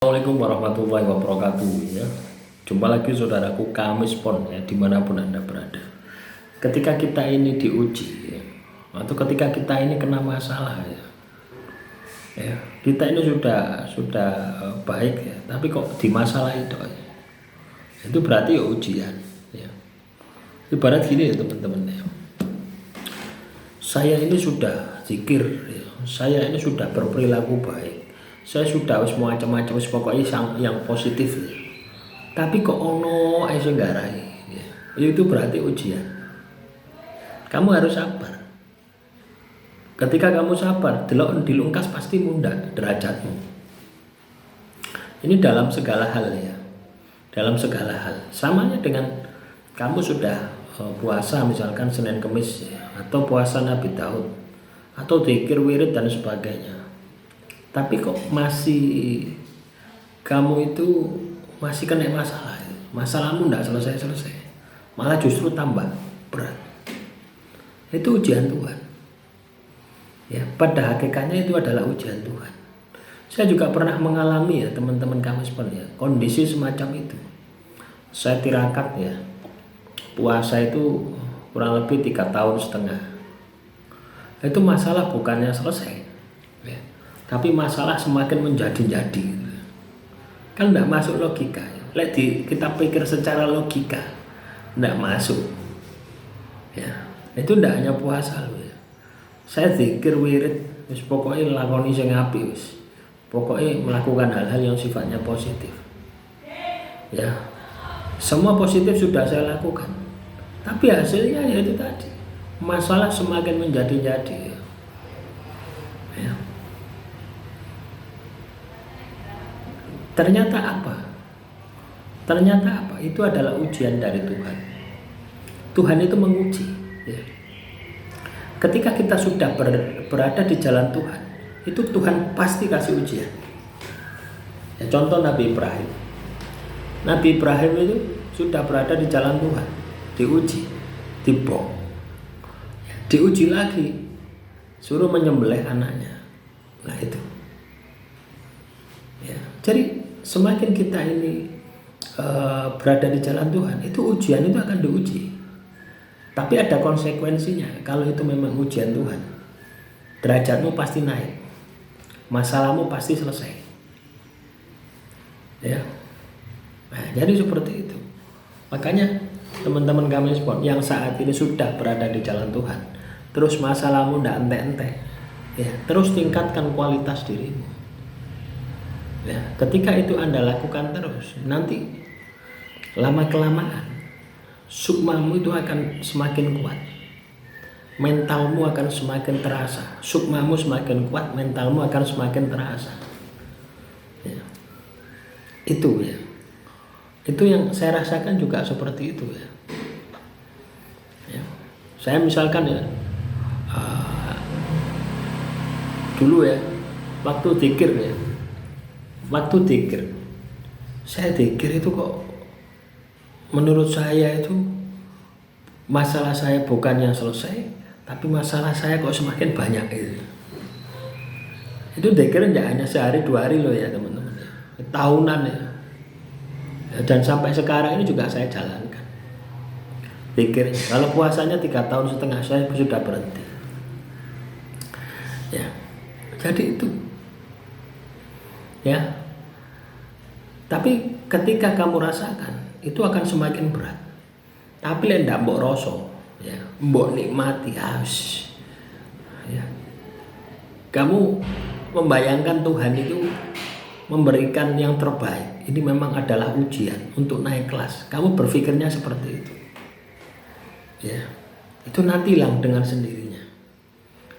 Assalamualaikum warahmatullahi wabarakatuh ya. Jumpa lagi saudaraku Kamis Pon ya, dimanapun Anda berada. Ketika kita ini diuji ya, atau ketika kita ini kena masalah ya, kita ini sudah baik ya, tapi kok di masalah itu ya, itu berarti ya ujian ya. Ibarat gini ya teman-teman ya, saya ini sudah zikir ya, saya ini sudah berperilaku baik, saya sudah wis macam-macam wis pokoknya yang positif ya. Tapi kok ono ae sing nggarai ya. Itu berarti ujian. Kamu harus sabar. Ketika kamu sabar, delok dilungkas pasti mudah derajatmu. Ini dalam segala hal ya. Dalam segala hal. Samanya dengan kamu sudah puasa misalkan Senin Kemis ya, atau puasa Nabi Daud atau zikir wirid dan sebagainya. Tapi kok masih kamu itu masih kena masalah, masalahmu tidak selesai-selesai, malah justru tambah berat. Itu ujian Tuhan ya, pada hakikatnya itu adalah ujian Tuhan. Saya juga pernah mengalami ya teman-teman Kamis Pon ya, kondisi semacam itu. Saya tirakat ya, puasa itu kurang lebih 3,5 tahun. Itu masalah bukannya selesai ya, tapi masalah semakin menjadi-jadi. Kan tidak masuk logika ya. Kita pikir secara logika tidak masuk ya. Itu tidak hanya puasa loh ya. Saya zikir wirid wis pokoknya lakoni sing apik wis. Pokoknya melakukan hal-hal yang sifatnya positif ya. Semua positif sudah saya lakukan, tapi hasilnya ya itu tadi, masalah semakin menjadi-jadi ya. Ternyata apa? Itu adalah ujian dari Tuhan. Tuhan itu menguji ya. Ketika kita sudah berada di jalan Tuhan, itu Tuhan pasti kasih ujian ya. Contoh Nabi Ibrahim. Nabi Ibrahim itu sudah berada di jalan Tuhan, diuji, dibom, diuji lagi, suruh menyembelih anaknya. Nah itu ya. Jadi semakin kita ini berada di jalan Tuhan, itu ujian itu akan diuji. Tapi ada konsekuensinya. Kalau itu memang ujian Tuhan, derajatmu pasti naik, masalahmu pasti selesai ya. Nah, jadi seperti itu. Makanya teman-teman kami yang saat ini sudah berada di jalan Tuhan, terus masalahmu ndak ente-ente ya, terus tingkatkan kualitas dirimu ya. Ketika itu Anda lakukan terus, nanti lama-kelamaan sukmamu itu akan semakin kuat, mentalmu akan semakin terasa. Sukmamu semakin kuat, mentalmu akan semakin terasa ya. Itu ya, itu yang saya rasakan juga seperti itu ya. Saya misalkan ya, dulu ya, waktu zikir saya zikir itu kok menurut saya itu masalah saya bukan yang selesai, tapi masalah saya kok semakin banyak itu zikir tidak hanya sehari 2 hari loh ya teman-teman ya, tahunan ya. Dan sampai sekarang ini juga saya jalankan zikir. Kalau puasanya 3,5 tahun saya sudah berhenti ya. Jadi itu ya. Tapi ketika kamu rasakan, itu akan semakin berat. Tapi lek ndak mbok rasa ya, mbok nikmati harus ya. Kamu membayangkan Tuhan itu memberikan yang terbaik. Ini memang adalah ujian untuk naik kelas. Kamu berpikirnya seperti itu ya. Itu nanti hilang dengan sendirinya,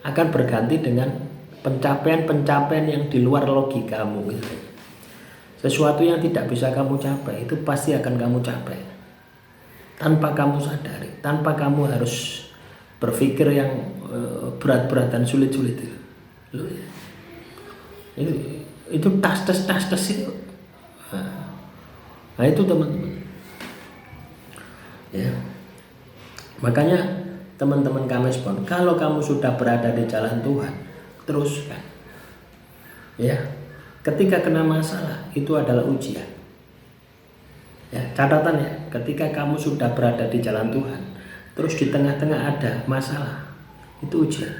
akan berganti dengan pencapaian-pencapaian yang di luar logikamu gitu. Sesuatu yang tidak bisa kamu capai itu pasti akan kamu capai tanpa kamu sadari, tanpa kamu harus berpikir yang berat-berat dan sulit-sulit itu. Itu tas itu. Nah itu teman-teman ya. Makanya teman-teman Kamis Pon, kalau kamu sudah berada di jalan Tuhan, teruskan ya. Ketika kena masalah itu adalah ujian. Ya, catatan ya, ketika kamu sudah berada di jalan Tuhan, terus di tengah-tengah ada masalah, itu ujian.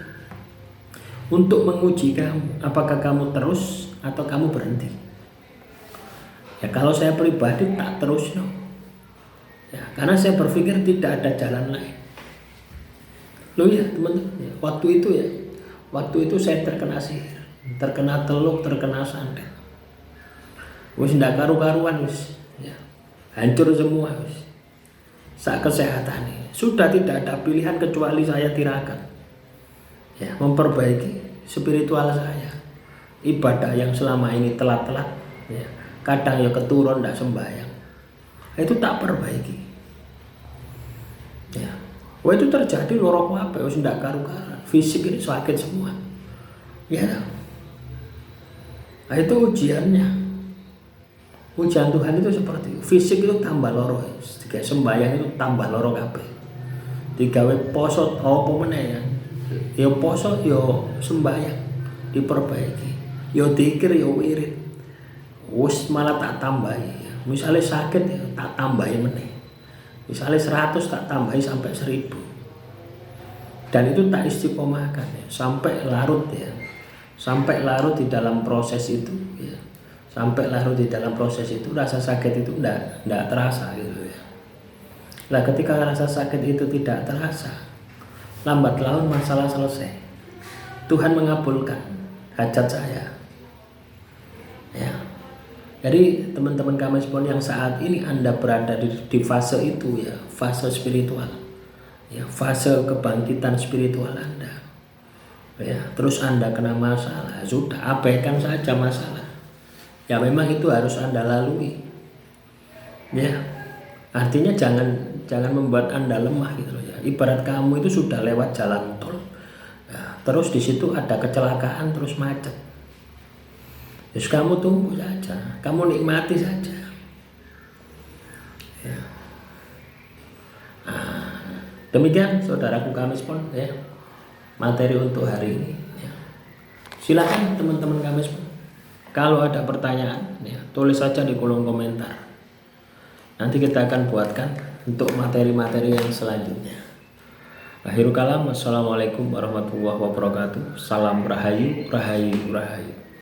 Untuk menguji kamu, apakah kamu terus atau kamu berhenti. Ya kalau saya pribadi tak terus no. Ya, karena saya berpikir tidak ada jalan lain. Loh ya teman-teman, ya, waktu itu saya terkena sihir, terkena teluk, terkena santet. Wis ndak karu-karuan wis, ya. Hancur semua wis. Sak kesehatan ini sudah tidak ada pilihan kecuali saya tirakat. Ya, memperbaiki spiritual saya. Ibadah yang selama ini telat-telat, ya. Kadang ya keturun ndak sembahyang. Itu tak perbaiki. Ya. Wah itu terjadi lorok apa wis ndak karu-karuan. Fisik ini sakit semua. Ya. Nah, itu ujiannya. Ujian Tuhan itu seperti itu. Fisik itu tambah loro, jika sembahyang itu tambah loro kabeh. Digawe poso apa meneh ya. Ya poso ya sembahyang diperbaiki. Ya dikir ya wirid. Wis malah tak tambahi. Misalnya sakit ya tak tambahi meneh. Misalnya 100 tak tambahi sampai 1000. Dan itu tak istiqomahkan ya, sampai larut ya. Sampai larut di dalam proses itu ya. Sampai larut di dalam proses itu rasa sakit itu enggak terasa gitu ya. Nah ketika rasa sakit itu tidak terasa, lambat laun masalah selesai. Tuhan mengabulkan hajat saya. Ya. Jadi teman-teman kami sekalian yang saat ini Anda berada di fase itu ya, fase spiritual. Ya, fase kebangkitan spiritual Anda. Ya, terus Anda kena masalah, sudah abaikan saja masalah. Ya memang itu harus Anda lalui. Ya. Artinya jangan membuat Anda lemah gitu loh ya. Ibarat kamu itu sudah lewat jalan tol. Ya, terus di situ ada kecelakaan terus macet. Terus kamu tunggu saja, kamu nikmati saja. Ya. Nah, demikian saudaraku kami pun ya materi untuk hari ini. Ya. Silakan teman-teman kami pun. Kalau ada pertanyaan, ya, tulis saja di kolom komentar. Nanti kita akan buatkan untuk materi-materi yang selanjutnya. Akhirul kalam, wassalamualaikum warahmatullahi wabarakatuh. Salam rahayu, rahayu, rahayu.